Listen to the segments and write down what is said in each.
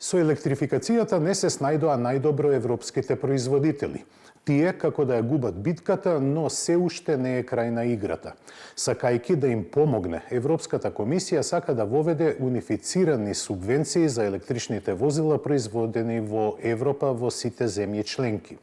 Со електрификацијата не се снајдоа најдобро европските производители. Тие како да ја губат битката, но се уште не е крај на играта. Сакајки да им помогне, Европската комисија сака да воведе унифицирани субвенции за електричните возила производени во Европа во сите земји членки.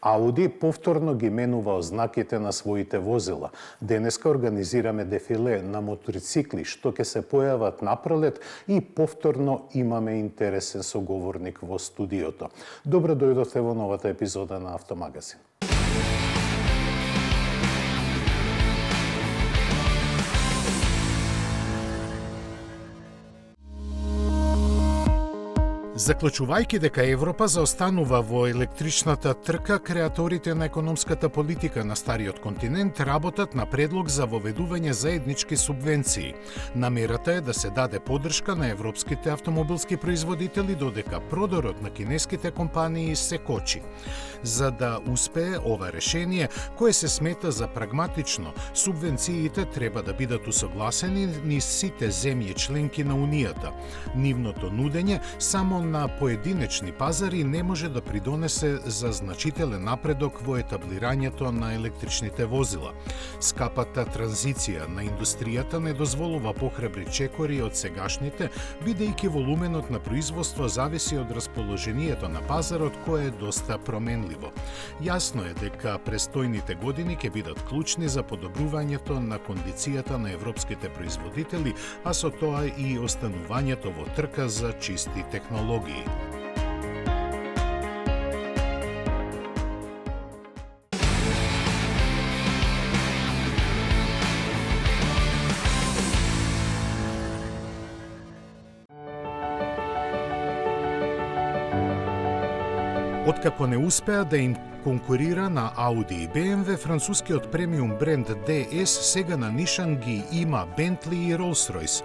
Ауди повторно ги менува ознаките на своите возила. Денеска организираме дефиле на моторцикли, што ќе се појават напролет и повторно имаме интересен соговорник во студиото. Добро дојдовте во новата епизода на Автомагазин. Заклучувајќи дека Европа заостанува во електричната трка, креаторите на економската политика на стариот континент работат на предлог за воведување заеднички субвенции. Намерата е да се даде поддршка на европските автомобилски производители додека продорот на кинеските компании се кочи. За да успее ова решение, кое се смета за прагматично, субвенциите треба да бидат усогласени низ сите земји членки на Унијата. Нивното нудење само на поединечни пазари не може да придонесе за значителен напредок во етаблирањето на електричните возила. Скапата транзиција на индустријата не дозволува похрабри чекори од сегашните, бидејќи волуменот на производство зависи од расположението на пазарот, кое е доста променливо. Јасно е дека престојните години ќе бидат клучни за подобрувањето на кондицијата на европските производители, а со тоа и останувањето во трка за чисти технологии. Откако не успеа да им конкурира на Ауди и BMW, францускиот премиум бренд DS сега на нишан ги има Бентли и Rolls-Royce.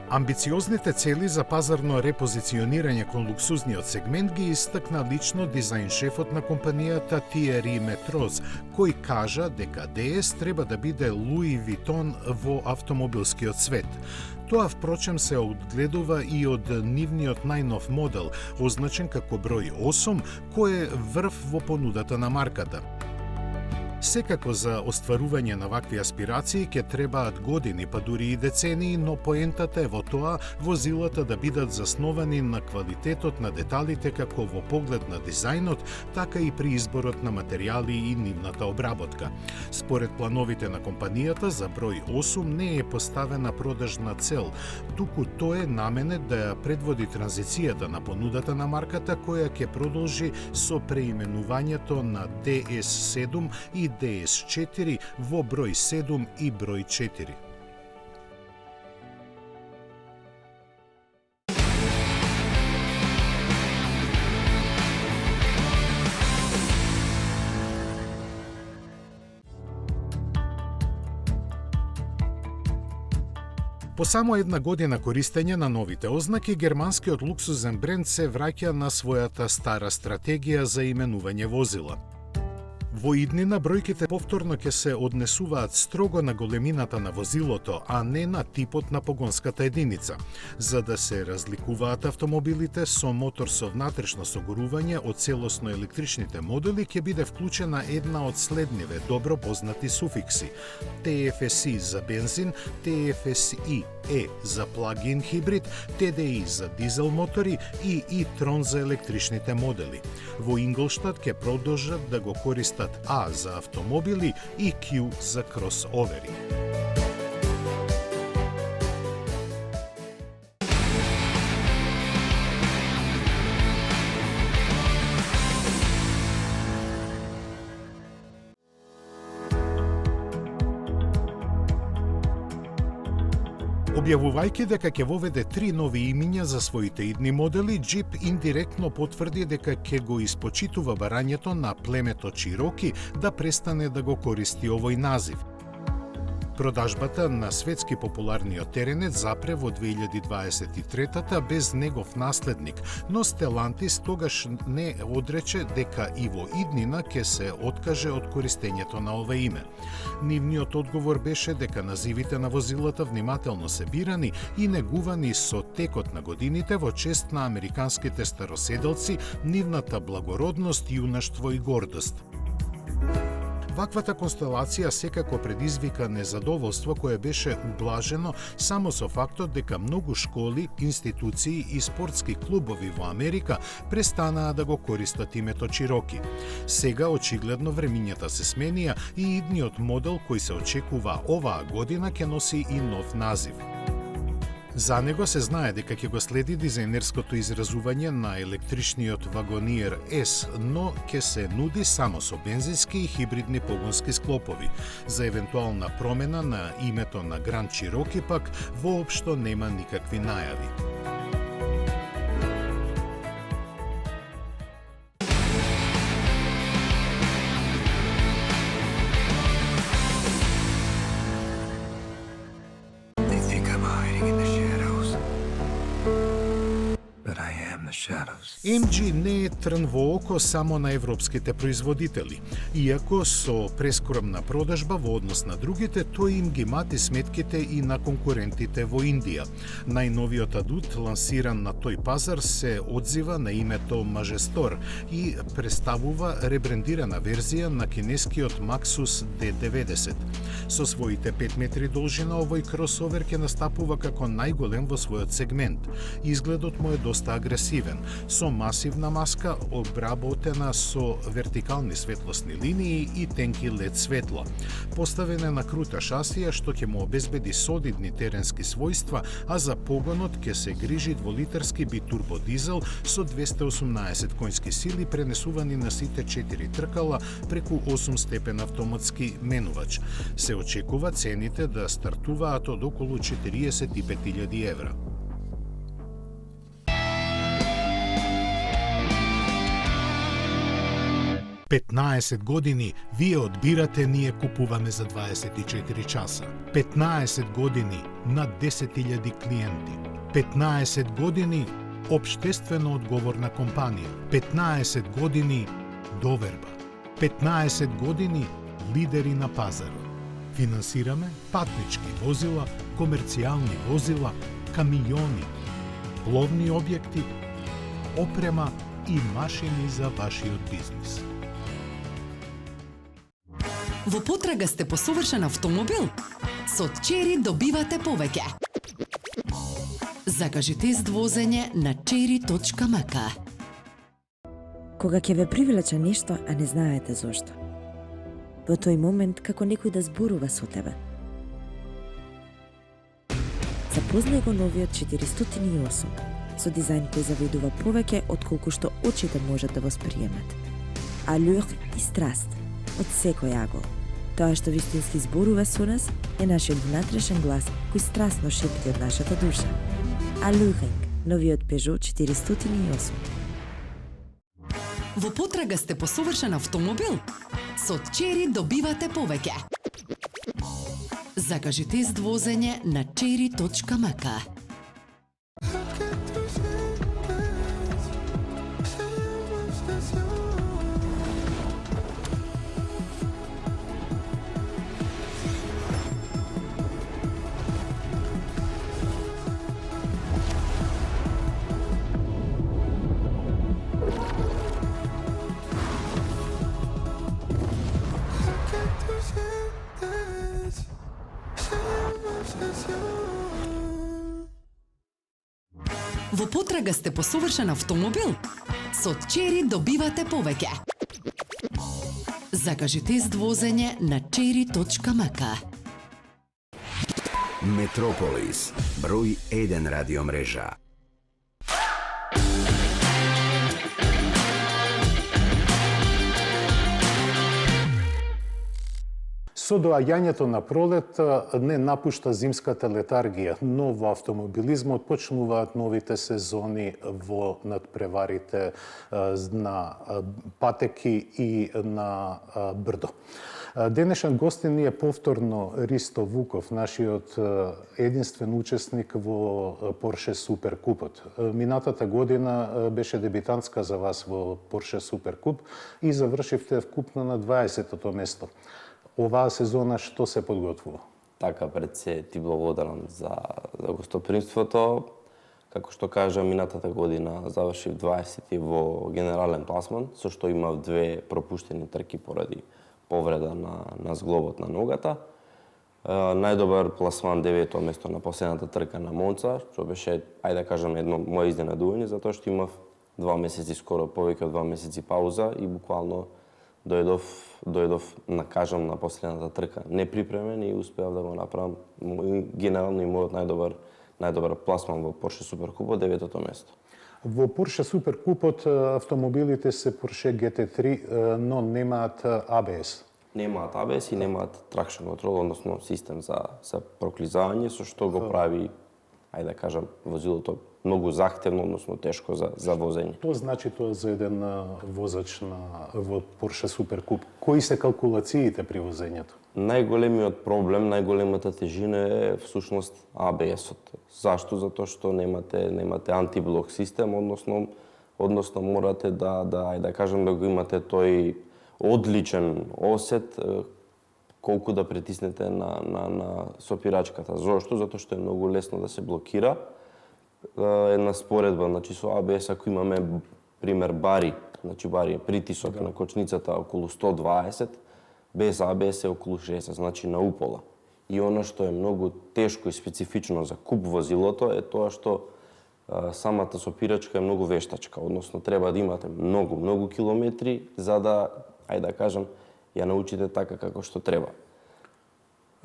Амбициозните цели за пазарно репозиционирање кон луксузниот сегмент ги истакна лично дизајн шефот на компанијата Тиери Метроз, кој кажа дека DS треба да биде Луи Витон во автомобилскиот свет. Тоа впрочем се одгледува и од нивниот најнов модел, означен како број 8, кој е врв во понудата на марката. Секако за остварување на вакви аспирации ќе требаат години, па дури и децении, но поентата е во тоа возилата да бидат засновани на квалитетот на деталите како во поглед на дизајнот, така и при изборот на материјали и нивната обработка. Според плановите на компанијата, за број 8 не е поставена продажна цел, туку тоа е наменет да ја предводи транзицијата на понудата на марката, која ќе продолжи со преименувањето на DS7 и DS4 во број 7 и број 4. По само една година користење на новите ознаки, германскиот луксузен бренд се враќа на својата стара стратегија за именување возила. Во иднина бројките повторно ќе се однесуваат строго на големината на возилото, а не на типот на погонската единица. За да се разликуваат автомобилите со мотор со внатрешно согорување од целосно електричните модели, ќе биде вклучена една од следниве добро познати суфикси: TFSI за бензин, TFSI E за плагин хибрид, TDI за дизел мотори и e-tron за електричните модели. Во Инглштад ќе продолжат да го користат А за автомобили и Q за кросовери. Објавувајќи дека ќе воведе 3 нови имиња за своите идни модели, Jeep индиректно потврди дека ќе го испочитува барањето на племето Чироки да престане да го користи овој назив. Продажбата на светски популарниот теренец запре во 2023-та без негов наследник, но Stellantis тогаш не одрече дека и во иднина ќе се откаже од користењето на ова име. Нивниот одговор беше дека називите на возилата внимателно се бирани и негувани со текот на годините во чест на американските староседелци, нивната благородност, јунаштво и гордост. Ваквата констелација секако предизвика незадоволство кое беше ублажено само со фактот дека многу школи, институции и спортски клубови во Америка престанаа да го користат името Чироки. Сега очигледно времињата се сменија и идниот модел кој се очекува оваа година ќе носи и нов назив. За него се знае дека ќе го следи дизајнерското изразување на електричниот вагониер S, но ќе се нуди само со бензински и хибридни погонски склопови. За евентуална промена на името на Grand Cherokee пак воопшто нема никакви најави. MG не е трн во око само на европските производители. Иако со прескромна продажба во однос на другите, тој им ги мати сметките и на конкурентите во Индија. Најновиот адут, лансиран на тој пазар, се одзива на името Majestor и представува ребрендирана верзија на кинескиот Maxus D90. Со своите 5 метри должина, овој кросовер ќе настапува како најголем во својот сегмент. Изгледот му е доста агресивен, со масивна маска обработена со вертикални светлосни линии и тенки LED светло. Поставен е на крута шасија што ќе му обезбеди солидни теренски својства, а за погонот ќе се грижи дволитарски битурбодизел со 218 конски сили пренесувани на сите 4 тркала преку 8 степен автоматски менувач. Се очекува цените да стартуваат од околу 45.000 евра. 15 години вие одбирате, ние купуваме за 24 часа. 15 години над 10.000 клиенти. 15 години општествено одговорна компанија. 15 години доверба. 15 години лидери на пазарот. Финансираме патнички возила, комерцијални возила, камиони, ловни објекти, опрема и машини за вашиот бизнис. Во потрага сте по совршен автомобил? Со Chery добивате повеќе. Закажи тест возење на chery.mk. Кога ќе ве привлече нешто, а не знаете зошто. Во тој момент како некој да зборува со тебе. Запознај го новиот 408 со дизајн кој заведува повеќе отколку што очите можат да восприемат. Алюр и страст од секој агол. Тоа што вистински зборува со нас е нашиот внатрешен глас кој страстно шепти од нашата душа. Алюринг, новиот Peugeot 408. Во потрага сте по совршен автомобил? Со Chery добивате повеќе. Закажи тест возење на chery.mk. Во потрага сте по совршен автомобил? Со Chery добивате повеќе. Закажи тест возење на chery.mk. Метрополис, број 1 радиомрежа. Со доаѓањето на пролет не напушта зимската летаргија, но во автомобилизмот почнуваат новите сезони во надпреварите на патеки и на брдо. Денешен гостин ни е повторно Ристо Вуков, нашиот единствен учесник во Порше Суперкупот. Минатата година беше дебитантска за вас во Порше Суперкуп и завршивте вкупно на 20-то место. Оваа сезона што се подготвува? Така, пред се ти благодарам за гостопримството. Како што кажа, минатата година завршив 20 во генерален пласман, со што имав 2 пропуштени трки поради повреда на зглобот на ногата. Најдобар пласман 9-то место на последната трка на Монца, што беше, ајде да кажам, едно моје изненадување, затоа што имав 2 месеци, скоро повеќе од 2 месеци пауза и буквално дојдов, кажам, на последната трка неприпремен и успеав да го направам генерално и мојот најдобар пласман во Порше Суперкупот, 9-то место. Во Порше Суперкупот автомобилите се Порше GT3, но немаат ABS. Немаат ABS и немаат traction control, односно систем за проклизање, со што го прави, ајде да кажам, возилото многу захтевно, односно тешко за возење. Тоа значи тоа за еден возач во Порше Суперкуп. Кои се калкулациите при возењето? Најголемиот проблем, најголемата тежина е всушност ABS-от. Зашто? Затоа што немате антиблок систем, односно морате ајде да кажам, да го имате тој одличен осет колку да притиснете на сопирачката. Зошто? Затоа што е многу лесно да се блокира. Една споредба, значи со ABS, ако имаме пример бари е притисок на кочницата околу 120, без ABS е околу 60, значи на упола. И она што е многу тешко и специфично за куп возилото е тоа што самата сопирачка е многу вештачка, односно треба да имате многу километри за да, ајде да кажам, ја научите така како што треба.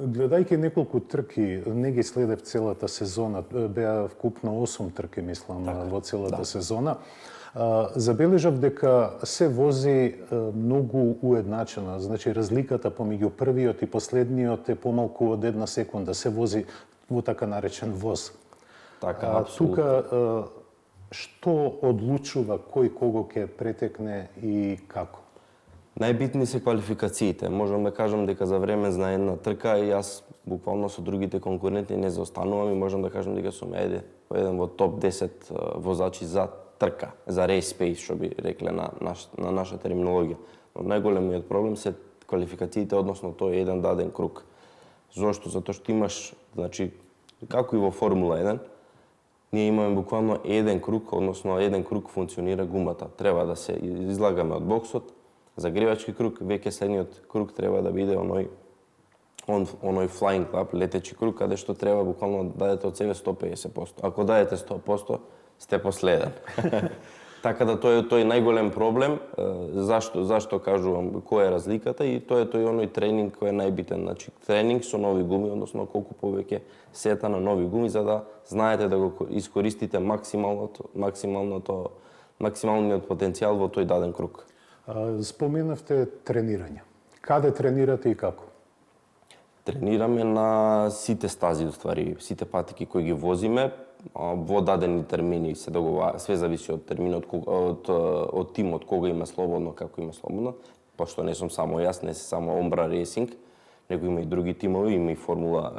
Гледајќи неколку трки, не ги следев целата сезона, беа вкупно 8 трки, мислам, во целата сезона. Забележав дека се вози многу уедначено, значи разликата помеѓу првиот и последниот е помалку од 1 секунда, се вози во така наречен воз. Така, апсолутно. Тука што одлучува кој кого ќе претекне и како? Најбитни се квалификациите. Можам да кажам дека за време за една трка и јас буквално со другите конкуренти не заостанувам и можам да кажам дека сум еден во топ 10 возачи за трка, за race pace, што би рекле на наша терминологија. Но најголемиот проблем се квалификациите, односно тој е еден даден круг. Зошто? Затоа што имаш, значи, како и во Формула 1, ние имаме буквално еден круг, односно еден круг функционира гумата. Треба да се излагаме од боксот, загревачки круг, веќе следниот круг треба да биде оној flying lap, летечи круг, каде што треба буквално да дадете од себе 150%. Ако дадете 100%, сте последен. Така да тој е најголем проблем. Зашто кажувам која е разликата и тоа е тој оној тренинг кој е најбитен. Значи тренинг со нови гуми, односно колку повеќе сета на нови гуми за да знаете да го искористите максималниот потенцијал во тој даден круг. Споменавте тренирање. Каде тренирате и како? Тренираме на сите стази, уствари, сите патеки кои ги возиме, во дадени термини се договара, све зависи од терминот, од тимот, кога има слободно, како има слободно, пошто не сум само јас, не се само Омбра Рейсинг, него има и други тимови, има и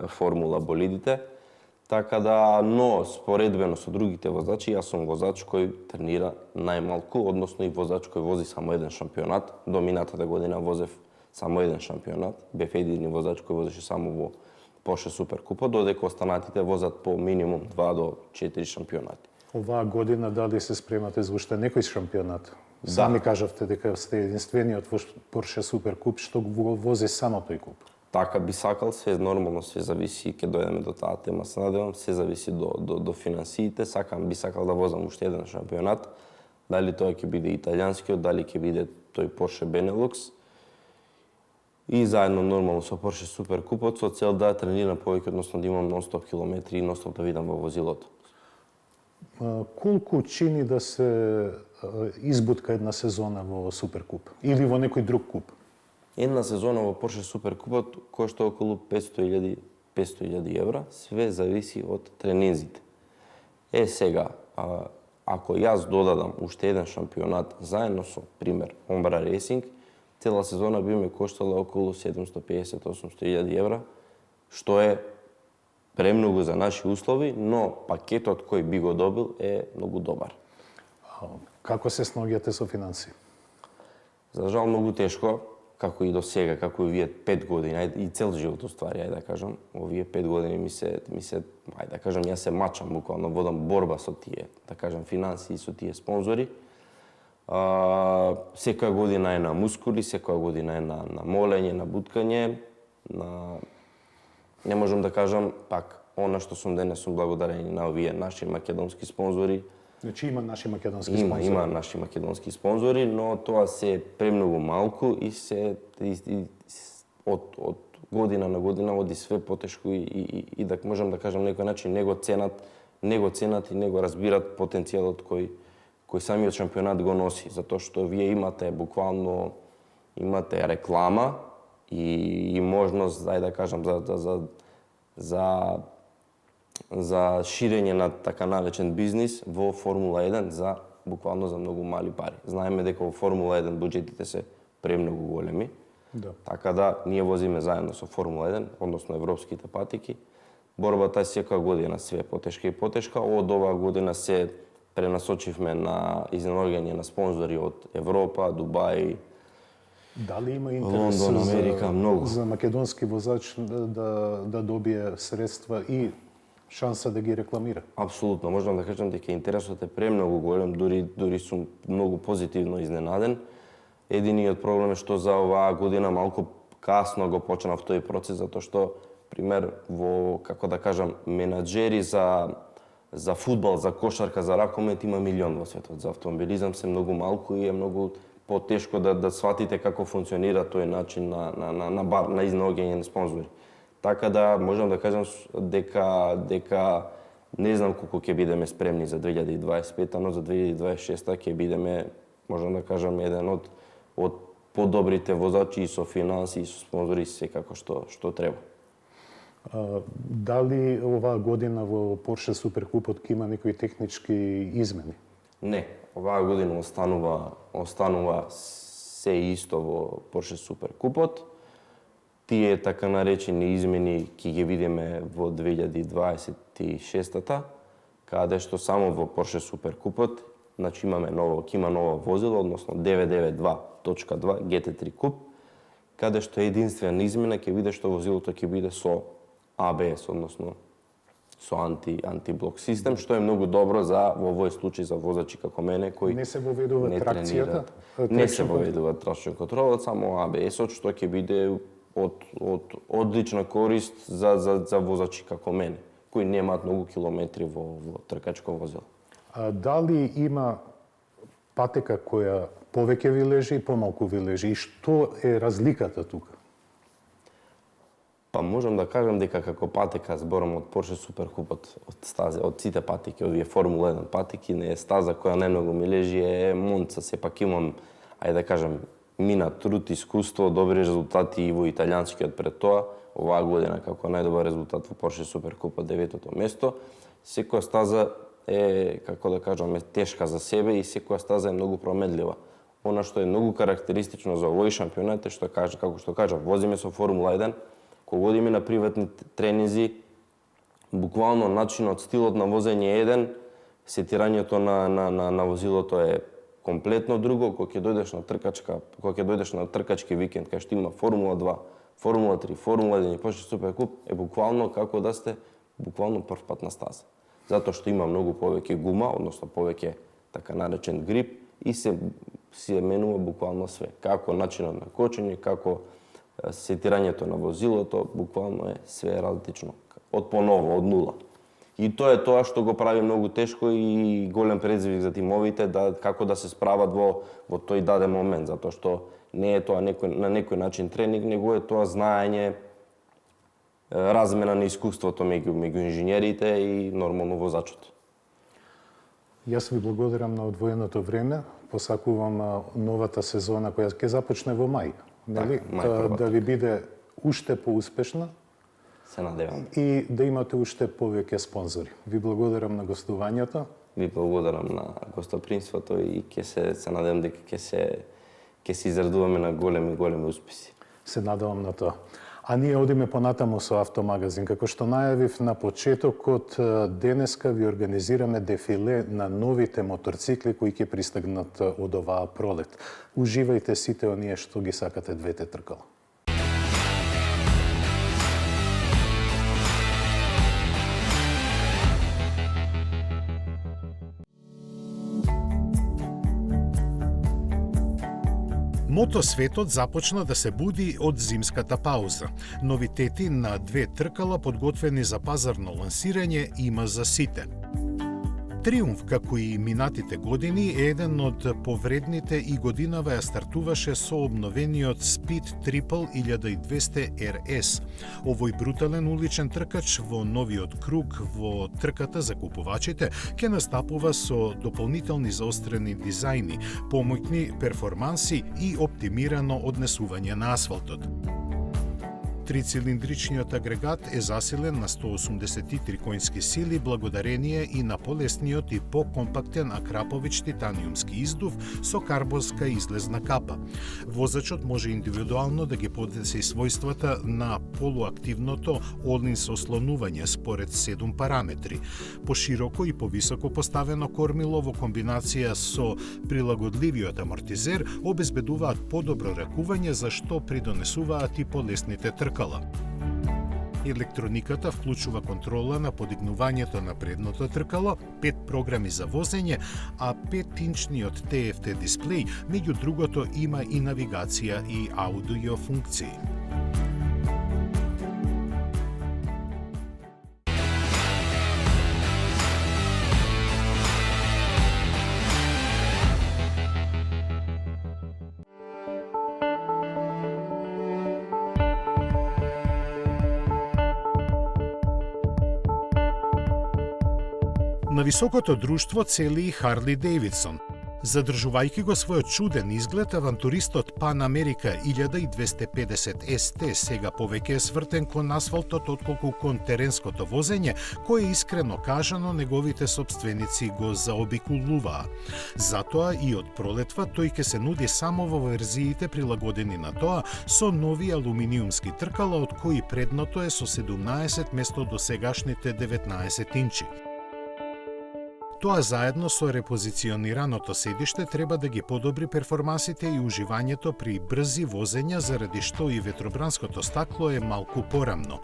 формула болидите. Така да, но споредбено со другите возачи, јас сум возач кој тренира најмалку, односно и возач кој вози само еден шампионат. До минатата година возев само еден шампионат, бев едини воzač кој возеше само во Порше Суперкупот, додека останатите возат по минимум 2 до 4 шампионати. Оваа година дали се спремате за уште некој шампионат? Сами кажавте дека сте единствениот во Порше Суперкуп што го вози само тој куп. Така би сакал, све нормално, све зависи, ќе дојдеме до таа тема, се надевам, се зависи до финансиите, би сакал да возам уште еден шампионат, дали тоа ќе биде италијанскиот, дали ќе биде тој Порше Бенелукс. И заедно нормално со Порше Суперкупот со цел да тренирам повеќе, односно да имам нон-стоп километри и нон-стоп да видам во возилото. Колку чини да се избутка една сезона во Суперкуп или во некој друг куп? Една сезона во Порше Суперкупот кошта околу 500.000 евра, све зависи од тренинзите. Сега, ако јас додадам уште еден шампионат заедно со, пример, Омбра Рейсинг, цела сезона би ме коштала околу 750-800.000 евра, што е премногу за наши услови, но пакетот кој би го добил е многу добар. Како се снаоѓате со финансии? За жал многу тешко, како и до сега, како и вие 5 години, и цел живот уствари, ајде да кажам, овие 5 години ми се, ајде да кажам, јас се мачам, буквално водам борба со тие, да кажам, финансии, со тие спонзори. Секоја година е на мускули, секоја година е на молење, на буткање, не можам да кажам, пак, она што сум денес сум благодарен на овие наши македонски спонзори. Значи има наши македонски спонзори? Има наши македонски спонзори, но тоа се премногу малку и се од година на година оди све потешко и да можам да кажам некој начин не го ценат и не го разбират потенцијалот кој самиот шампионат го носи, затоа што вие имате буквално реклама и можност, ајде да кажам, за ширење на така наречен бизнис во Формула 1 буквално за многу мали пари. Знаеме дека во Формула 1 буџетите се премногу големи. Да. Така да ние возиме заедно со Формула 1, односно европските патики. Борбата е секоја година све потешка и потешка. Од оваа година се пренасочивме на изненаѓање на спонзори од Европа, Дубај, Дали има интерес Лондон, Америка, многу. За македонски возач да добие средства и шанса да ги рекламира? Апсолутно, можам да кажам дека интересот е премногу голем, дури сум многу позитивно изненаден. Единиот проблем е што за оваа година малку касно го почнав тој процес, затоа што, пример, како да кажам, менаџери за фудбал, за кошарка, за ракомет има милион во светот. За автомобилизам се многу малку и е многу потешко да сватите како функционира тој начин на изнаоѓање на спонзори. Така да можам да кажам дека не знам колку ќе бидеме спремни за 2025, но за 2026 ќе бидеме, можам да кажам, еден од подобрите возачи и со финансии, и со спонзори, секако што треба. Дали оваа година во Порше Суперкупот ќе има некои технички измени? Не, оваа година останува се исто во Порше Суперкупот. Тие така наречени измени ќе ги видиме во 2026-та, каде што само во Порше Суперкупот, значи има ново возило, односно 992.2 GT3 Cup, каде што единствена измена ќе биде што возилото ќе биде со ABS, односно со антиблок систем, што е многу добро во овој случај за возачи како мене кои не се воведува тракцијата, не се воведува трачен контролот, само ABS-от што ќе биде од одлична корист за возачи како мене, кои немаат многу километри во тркачко возило. Дали има патека која повеќе ви лежи и помалку ви лежи? И што е разликата тука? Па можам да кажам дека како патека зборам од Порше Суперкупот, од сите патики, овие Формула 1 патики, не е стаза која најмногу ми лежи е Монца. Сепак имам, ајде да кажам, мина труд, искуство, добри резултати и во италијанскиот пред тоа. Оваа година како најдобар резултат во Порше Суперкупот 9-то место. Секоја стаза е, како да кажам, тешка за себе и секоја стаза е многу промедлива. Она што е многу карактеристично за овој шампионат е што како што кажав, возиме со Формула 1, кога одиме на приватни тренинзи, буквално начинот, стилот на возење е еден, сетирањето на возилото е комплетно друго. Кога ќе дојдеш на тркачки викенд, кај што има Формула 2, Формула 3, Формула 1 и Порше Суперкуп, е буквално како да сте буквално прв пат на стаза. Затоа што има многу повеќе гума, односно повеќе така наречен грип и се менува буквално све. Како начинот на кочење, како сетирањето на возилото, буквално е све различно. Од поново, од нула. И тоа е тоа што го прави многу тешко и голем предизвик за тимовите како да се справат во тој даден момент, затоа што не е тоа на некој начин тренинг, него е тоа знаење, размена на искуството меѓу инженерите и нормално возачот. Јас ви благодарам на одвоеното време. Посакувам новата сезона која ќе започне во мај. нели? мај Да ви биде уште поуспешна се надевам. и да имате уште повеќе спонзори. Ви благодарам на гостувањето. Ви благодарам на гостопримството и ќе се надевам дека ќе се израдуваме на големи успеси. Се надевам на тоа. А ние одиме понатаму со Автомагазин. Како што најавив на почетокот, денеска ви организираме дефиле на новите моторцикли кои ќе пристигнат од оваа пролет. Уживајте сите оние што ги сакате двете тркала. Мотосветот започна да се буди од зимската пауза. Новитети на две тркала подготвени за пазарно лансирање има за сите. Триумф, како и минатите години, е еден од повредните и годинава ја стартуваше со обновениот Speed Triple 1200 RS. Овој брутален уличен тркач во новиот круг во трката за купувачите ќе настапува со дополнителни заострени дизајни, помоќни перформанси и оптимирано однесување на асфалтот. Трицилиндричниот агрегат е засилен на 183 коњски сили благодарение и на полесниот и покомпактен Акрапович титаниумски издув со карбонска излезна капа. Возачот може индивидуално да ги поднесе својствата на полуактивното All-in сослонување според 7 параметри. Пошироко и повисоко поставено кормило во комбинација со прилагодливиот амортизер обезбедуваат подобро ракување за што придонесуваат и полесните тркала. Електрониката вклучува контрола на подигнувањето на предното тркало, 5 програми за возење, а 5-инчниот TFT дисплеј, меѓу другото, има и навигација и аудио функции. На високото друштво цели и Харли Дейвидсон. Задржувајќи го својот чуден изглед, авантуристот Pan America 1250 ST сега повеќе е свртен кон асфалтот отколку кон теренското возење, кое искрено кажано неговите собственици го заобиколуваа. Затоа и од пролетва тој ќе се нуди само во верзиите прилагодени на тоа со нови алуминиумски тркала, од кои предното е со 17 место до сегашните 19 инчи. Тоа заедно со репозиционираното седиште треба да ги подобри перформансите и уживањето при брзи возења, заради што и ветробранското стакло е малку порамно.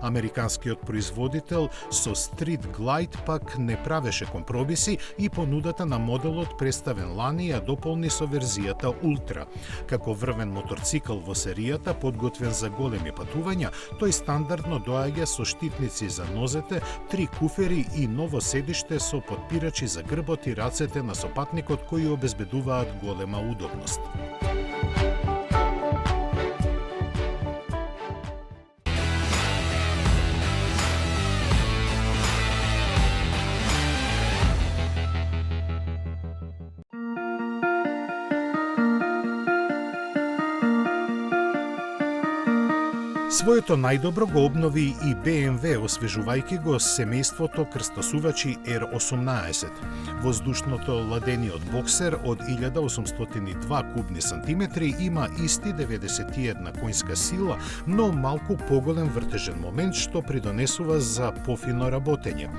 Американскиот производител со Street Glide пак не правеше компромиси и понудата на моделот представен лани ја дополни со верзијата Ultra. Како врвен моторцикл во серијата, подготвен за големи патувања, тој стандардно доаѓа со штитници за нозете, 3 куфери и ново седиште со подпирачи за грбот и рацете на сопатникот кои обезбедуваат голема удобност. Своето најдобро го обнови и BMW, освежувајќи го семејството крстосувачи R18. Воздушното ладениот боксер од 1802 кубни сантиметри има исти 91 коњска сила, но малку поголем вртежен момент што придонесува за пофино работење.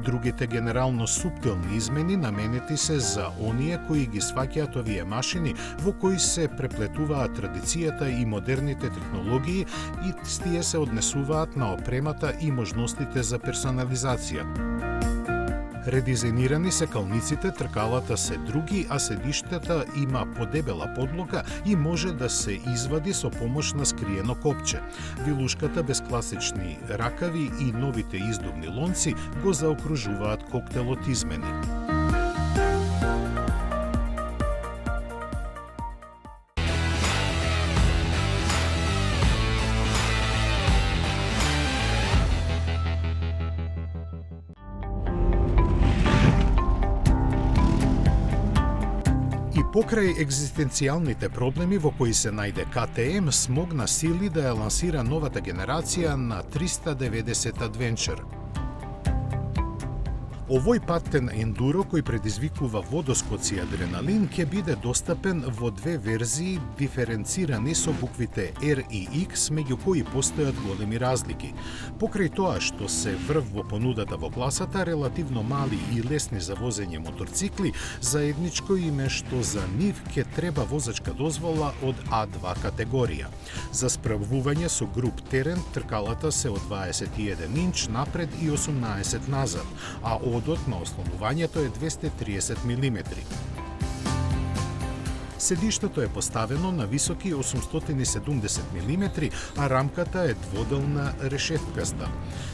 Другите генерално суптилни измени наменети се за оние кои ги сваќаат овие машини во кои се преплетуваат традицијата и модерните технологии и тие се однесуваат на опремата и можностите за персонализација. Редизајнирани се калниците, тркалата се други, а седиштата има подебела подлога и може да се извади со помош на скриено копче. Вилушката без класични ракави и новите издувни лонци го заокружуваат коктелот измени. Покрај екзистенцијалните проблеми во кои се најде КТМ, смогна сили да ја лансира новата генерација на 390 Adventure. Овој паттен ендуро кој предизвикува водоскоци и адреналин ќе биде достапен во две верзии диференцирани со буквите R и X, меѓу кои постојат големи разлики. Покрај тоа што се врв во понудата во класата, релативно мали и лесни за возење моторцикли, заедничко им е што за нив ќе треба возачка дозвола од А2 категорија. За справување со груб терен, тркалата се од 21 инч напред и 18 назад, а одот на ослонувањето е 230 мм. Седиштето е поставено на високи 870 мм, а рамката е дводелна решеткаста.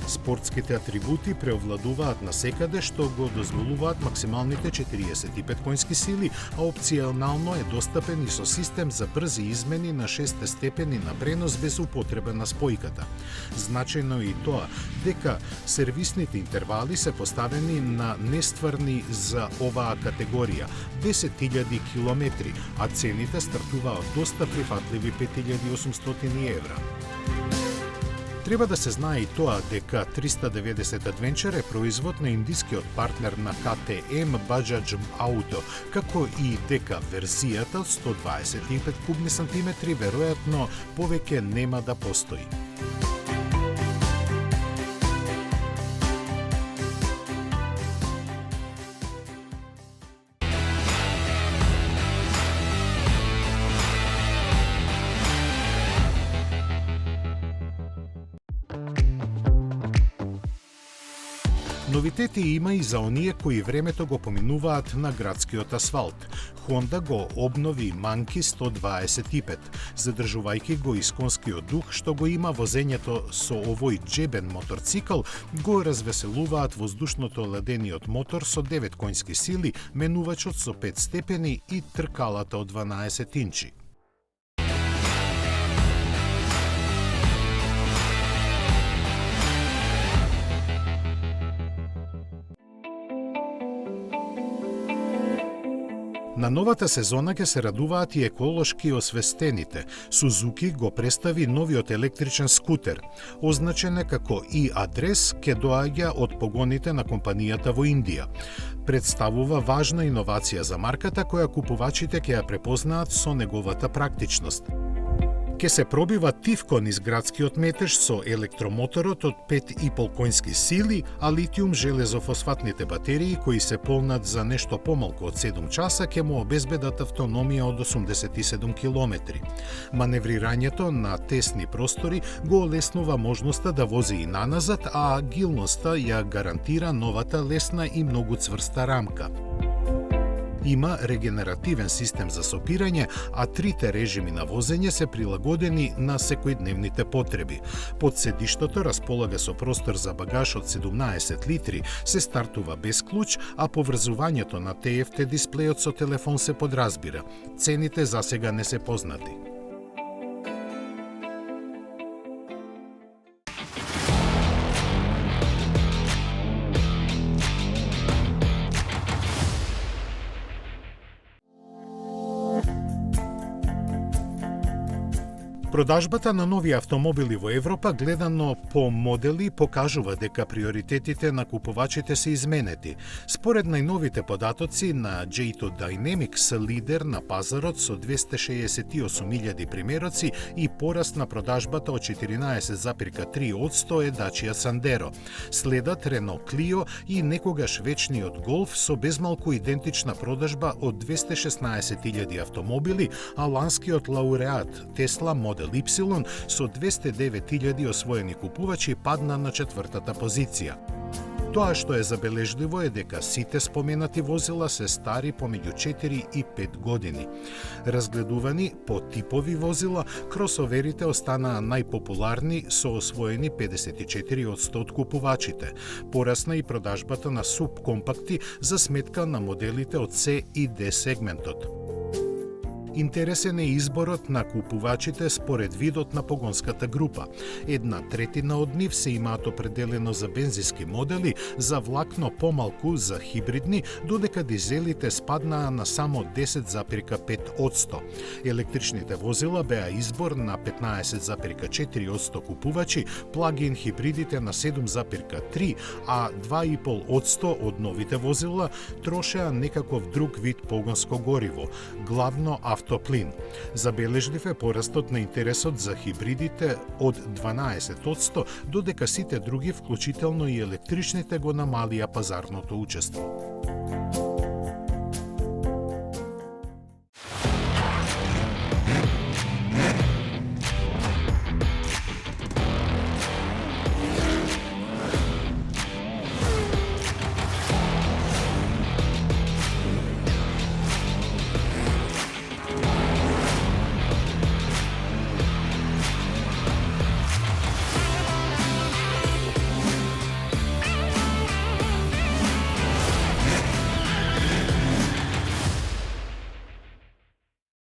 Спортските атрибути преовладуваат насекаде, што го дозволуваат максималните 45 конски сили, а опционално е достапен и со систем за брзи измени на 6 степени на пренос без употреба на спојката. Значајно е и тоа дека сервисните интервали се поставени на нестварни за оваа категорија 10.000 километри, а цените стартуваат доста прифатливи 5.800 евра. Треба да се знае и тоа дека 390 Adventure е производ на индискиот партнер на КТМ Bajaj Auto, како и дека верзијата од 125 кубни сантиметри веројатно повеќе нема да постои. Новитети има и за оние кои времето го поминуваат на градскиот асфалт. Honda го обнови Monkey 125, задржувајќи го исконскиот дух што го има возењето со овој джебен моторцикл, го развеселуваат воздушното ледениот мотор со 9 конски сили, менувачот со 5 степени и тркалата од 12 инчи. На новата сезона ќе се радуваат и еколошки освестените. Сузуки го представи новиот електричен скутер. Означен е како и-адрес, ќе доаѓа од погоните на компанијата во Индија. Представува важна иновација за марката која купувачите ќе ја препознаат со неговата практичност. Ке се пробива тивко низ градскиот метеж со електромоторот од 5,5 конски сили, а литиум железофосфатните батерии кои се полнат за нешто помалку од 7 часа ќе му обезбедат автономија од 87 километри. Маневрирањето на тесни простори го олеснува можноста да вози и наназад, а агилноста ја гарантира новата лесна и многу цврста рамка. Има регенеративен систем за сопирање, а трите режими на возење се прилагодени на секојдневните потреби. Под седиштото располага со простор за багаж од 17 литри, се стартува без клуч, а поврзувањето на TFT дисплејот со телефон се подразбира. Цените засега не се познати. Продажбата на нови автомобили во Европа, гледано по модели, покажува дека приоритетите на купувачите се изменети. Според најновите податоци на J2 Dynamics, лидер на пазарот со 268.000 примероци и пораст на продажбата од 14,3% е Dacia Sandero. Следат Renault Clio и некогаш вечниот Golf со безмалку идентична продажба од 216.000 автомобили, а ланскиот лауреат Tesla Model Y со 209.000 освоени купувачи падна на 4-та позиција. Тоа што е забележливо е дека сите споменати возила се стари помеѓу 4 и 5 години. Разгледувани по типови возила, кросоверите останаа најпопуларни со освоени 54% од купувачите. Порасна и продажбата на субкомпакти за сметка на моделите од C и D сегментот. Интересен е изборот на купувачите според видот на погонската група. 1/3 од нив се имаат определено за бензински модели, за влакно помалку за хибридни, додека дизелите спаднаа на само 10,5%. Електричните возила беа избор на 15,4% купувачи, плагин хибридите на 7,3%, а 2,5% од новите возила трошеа некаков друг вид погонско гориво, главно автоплин. Забележлив е порастот на интересот за хибридите од 12%, додека сите други, вклучително и електричните, го намалија пазарното учество.